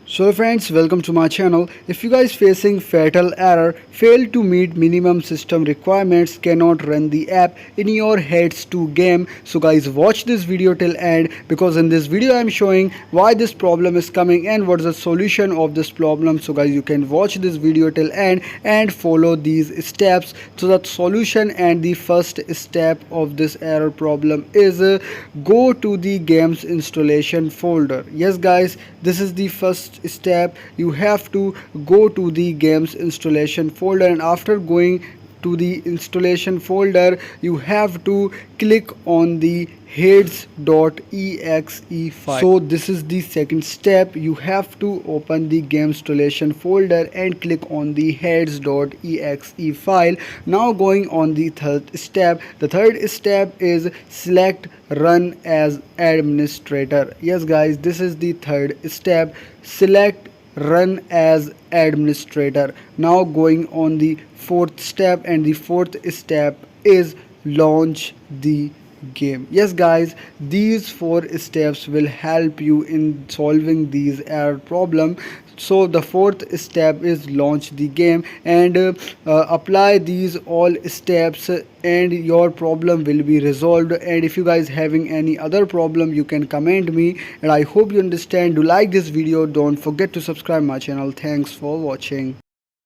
So friends, welcome to my channel. If you guys facing fatal error, fail to meet minimum system requirements, cannot run the app in your heads 2 game. So guys, watch this video till end, because in this video I am showing why this problem is coming and what is the solution of this problem. So guys, you can watch this video till end and follow these steps. So the solution and the first step of this error problem is go to the games installation folder. Yes guys, this is the first step. You have to go to the games installation folder, and after going to the installation folder you have to click on the heads.exe file. So this is the second step. You have to open the game installation folder and click on the heads.exe file. Now going on the third step. The third step is select run as administrator. Yes guys, this is the third step. Select run as administrator. Now going on the fourth step, and the fourth step is launch the game. Yes guys, these 4 steps will help you in solving these error problem. So the fourth step is launch the game, and apply these all steps and your problem will be resolved. And if you guys having any other problem, you can comment me, and I hope you understand. Do like this video, don't forget to subscribe my channel. Thanks for watching.